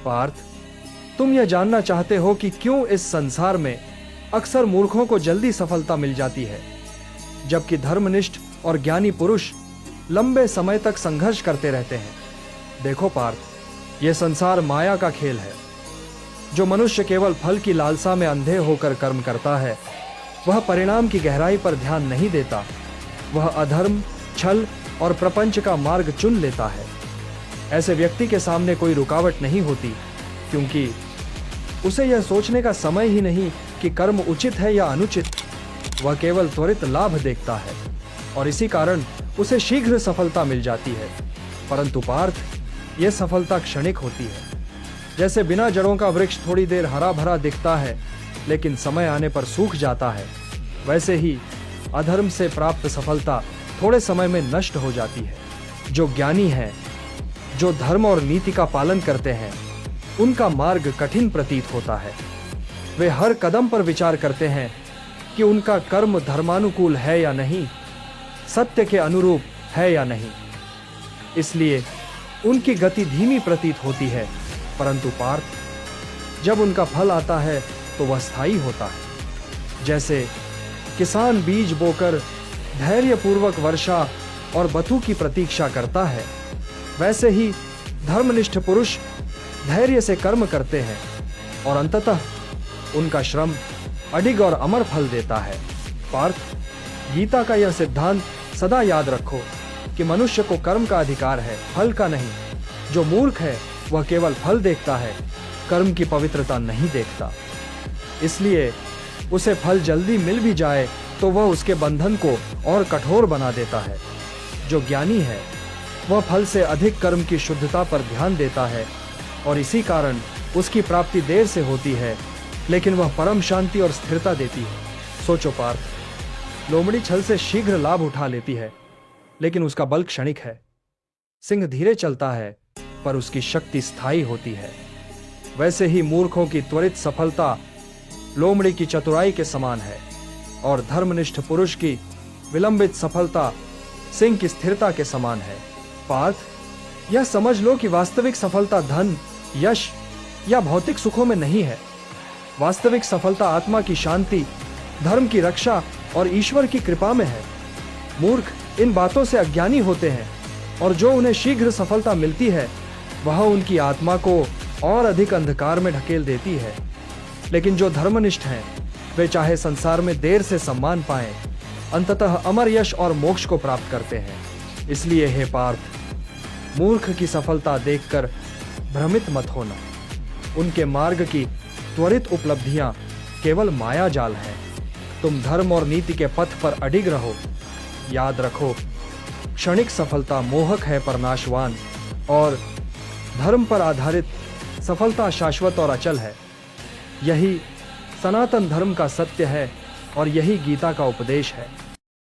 पार्थ, तुम यह जानना चाहते हो कि क्यों इस संसार में अक्सर मूर्खों को जल्दी सफलता मिल जाती है, जबकि धर्मनिष्ठ और ज्ञानी पुरुष लंबे समय तक संघर्ष करते रहते हैं। देखो पार्थ, यह संसार माया का खेल है। जो मनुष्य केवल फल की लालसा में अंधे होकर कर्म करता है, वह परिणाम की गहराई पर ध्यान नहीं देता। वह अधर्म, छल और प्रपंच का मार्ग चुन लेता है। ऐसे व्यक्ति के सामने कोई रुकावट नहीं होती, क्योंकि उसे यह सोचने का समय ही नहीं कि कर्म उचित है या अनुचित। वह केवल त्वरित लाभ देखता है और इसी कारण उसे शीघ्र सफलता मिल जाती है। परंतु पार्थ, यह सफलता क्षणिक होती है। जैसे बिना जड़ों का वृक्ष थोड़ी देर हरा भरा दिखता है, लेकिन समय आने पर सूख जाता है, वैसे ही अधर्म से प्राप्त सफलता थोड़े समय में नष्ट हो जाती है। जो ज्ञानी हैं, जो धर्म और नीति का पालन करते हैं, उनका मार्ग कठिन प्रतीत होता है। वे हर कदम पर विचार करते हैं कि उनका कर्म धर्मानुकूल है या नहीं, सत्य के अनुरूप है या नहीं। इसलिए उनकी गति धीमी प्रतीत होती है, परंतु पार्थ, जब उनका फल आता है तो वह स्थायी होता है। जैसे किसान बीज बोकर धैर्यपूर्वक वर्षा और बथू की प्रतीक्षा करता है, वैसे ही धर्मनिष्ठ पुरुष धैर्य से कर्म करते हैं और अंततः उनका श्रम अडिग और अमर फल देता है। पार्थ, गीता का यह सिद्धांत सदा याद रखो कि मनुष्य को कर्म का अधिकार है, फल का नहीं। जो मूर्ख है वह केवल फल देखता है, कर्म की पवित्रता नहीं देखता। इसलिए उसे फल जल्दी मिल भी जाए तो वह उसके बंधन को और कठोर बना देता है। जो ज्ञानी है वह फल से अधिक कर्म की शुद्धता पर ध्यान देता है और इसी कारण उसकी प्राप्ति देर से होती है, लेकिन वह परम शांति और स्थिरता देती है। सोचो पार्थ, लोमड़ी छल से शीघ्र लाभ उठा लेती है, लेकिन उसका बल क्षणिक है। सिंह धीरे चलता है, पर उसकी शक्ति स्थायी होती है। वैसे ही मूर्खों की त्वरित सफलता लोमड़ी की चतुराई के समान है और धर्मनिष्ठ पुरुष की विलंबित सफलता सिंह की स्थिरता के समान है। पार्थ, यह समझ लो कि वास्तविक सफलता धन, यश या भौतिक सुखों में नहीं है। वास्तविक सफलता आत्मा की शांति, धर्म की रक्षा और ईश्वर की कृपा में है। मूर्ख इन बातों से अज्ञानी होते हैं और जो उन्हें शीघ्र सफलता मिलती है वह उनकी आत्मा को और अधिक अंधकार में ढकेल देती है। लेकिन जो धर्मनिष्ठ हैं, वे चाहे संसार में देर से सम्मान पाएं, अंततः अमर यश और मोक्ष को प्राप्त करते हैं। इसलिए हे पार्थ, मूर्ख की सफलता देखकर भ्रमित मत होना। उनके मार्ग की त्वरित उपलब्धियां केवल माया जाल हैं। तुम धर्म और नीति के पथ पर अडिग रहो। याद रखो, क्षणिक सफलता मोहक है पर नाशवान, और धर्म पर आधारित सफलता शाश्वत और अचल है। यही सनातन धर्म का सत्य है और यही गीता का उपदेश है।